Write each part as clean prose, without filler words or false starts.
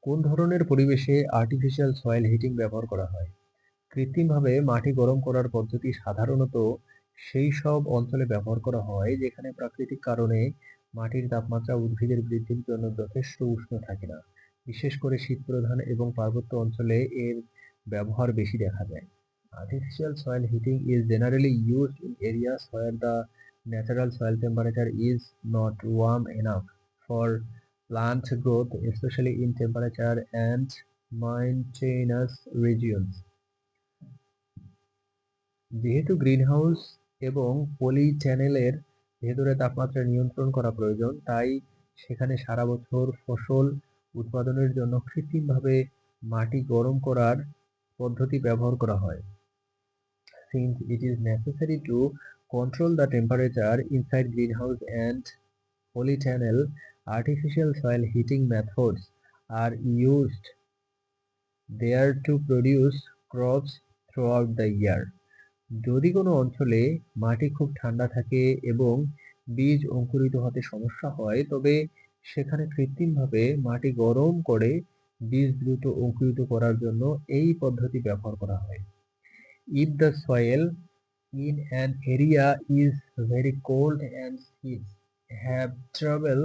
কোন ধরনের পরিবেশে আর্টিফিশিয়াল সয়েল হিটিং ব্যবহার করা হয়? কৃত্রিমভাবে মাটি গরম করার পদ্ধতি সাধারণত সেই সব অঞ্চলে ব্যবহার করা হয় যেখানে প্রাকৃতিক কারণে মাটির তাপমাত্রা উদ্ভিদের বৃদ্ধির জন্য যথেষ্ট উষ্ণ থাকে না। বিশেষ করে শীতপ্রধান এবং পার্বত্য অঞ্চলে এর ব্যবহার বেশি দেখা যায়। Artificial soil heating is generally used in areas where the natural soil temperature is not warm enough for plant growth, especially in temperature and mountainous regions. যেহেতু গ্রিনহাউস এবং পলিচ্যানেলের ভেতরে তাপমাত্রা নিয়ন্ত্রণ করা প্রয়োজন, তাই সেখানে সারা বছর ফসল উৎপাদনের জন্য কৃত্রিমভাবে মাটি গরম করার পদ্ধতি ব্যবহার করা হয়। Since it is necessary to control the temperature inside greenhouse and polytunnel, artificial soil heating methods are used there to produce crops throughout the year. যদি কোনো অঞ্চলে মাটি খুব ঠান্ডা থাকে এবং বীজ অঙ্কুরিত হতে সমস্যা হয়, তবে সেখানে কৃত্রিমভাবে মাটি গরম করে বীজ দ্রুত অঙ্কুরিত করার জন্য এই পদ্ধতি ব্যবহার করা হয়। If the soil in an area is very cold and seeds have trouble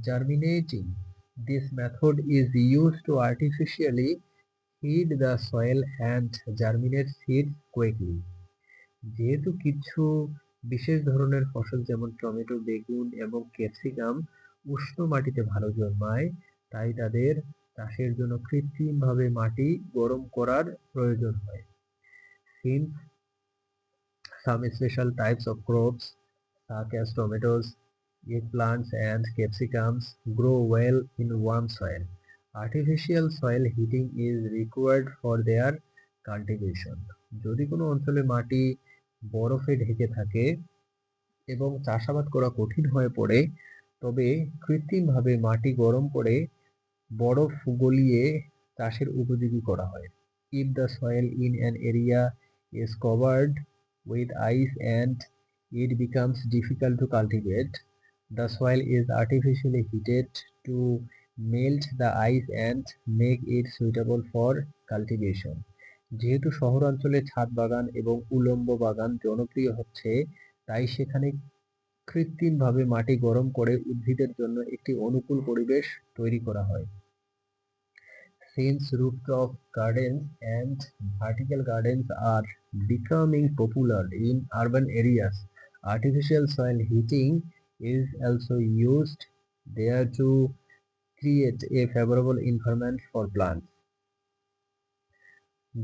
germinating, this method is used to artificially heat the soil and germinate seeds quickly. যেহেতু কিছু বিশেষ ধরনের ফসল যেমন টমেটো, বেগুন এবং ক্যাপসিকাম উষ্ণ মাটিতে ভালো জন্মায়, তাই তাদের চাষের জন্য কৃত্রিমভাবে মাটি গরম করার প্রয়োজন হয়। Since some special types of crops such as tomatoes, eggplants and capsicums grow well in warm soil, artificial soil heating is required for their cultivation. যদি কোনো অঞ্চলে মাটি বরফে ঢেকে থাকে এবং চাষাবাদ করা কঠিন হয়ে পড়ে, তবে কৃত্রিমভাবে মাটি গরম করে বরফ গলিয়ে চাষের উপযোগী করা হয়। If the soil in an area is covered with ice and it becomes difficult to cultivate, the soil is artificially heated to melt the ice and make it suitable for cultivation. যেহেতু শহরাঞ্চলে ছাদ বাগান এবং উলম্ব বাগান জনপ্রিয় হচ্ছে, তাই সেখানে কৃত্রিমভাবে মাটি গরম করে উদ্ভিদের জন্য একটি অনুকূল পরিবেশ তৈরি করা হয়। Since rooftop gardens and vertical gardens are becoming popular in urban areas, artificial soil heating is also used there to create a favorable environment for plants.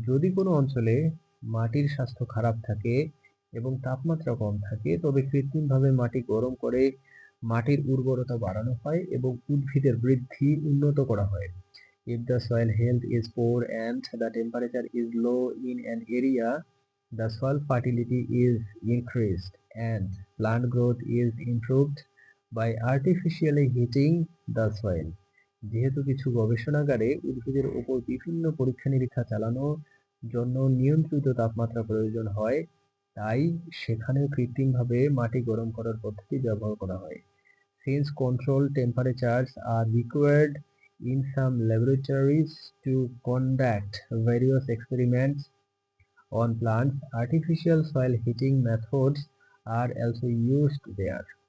যদি কোনো অঞ্চলে মাটির স্বাস্থ্য খারাপ থাকে এবং তাপমাত্রা কম থাকে, তবে কৃত্রিমভাবে মাটি গরম করে মাটির উর্বরতা বাড়ানো হয় এবং উদ্ভিদের বৃদ্ধি উন্নত করা হয়। If the soil health is poor and the temperature is low in an area, the soil fertility is increased and plant growth is improved by artificially heating the soil. যেহেতু কিছু গবেষণাগারে উদ্ভিদের উপর বিভিন্ন পরীক্ষা-নিরীক্ষা চালানোর জন্য নিয়ন্ত্রিত তাপমাত্রা প্রয়োজন হয়, তাই সেখানেও কৃত্রিমভাবে মাটি গরম করার পদ্ধতি ব্যবহার করা হয়। Since controlled temperatures are required in some laboratories to conduct various experiments on plants, artificial soil heating methods are also used there.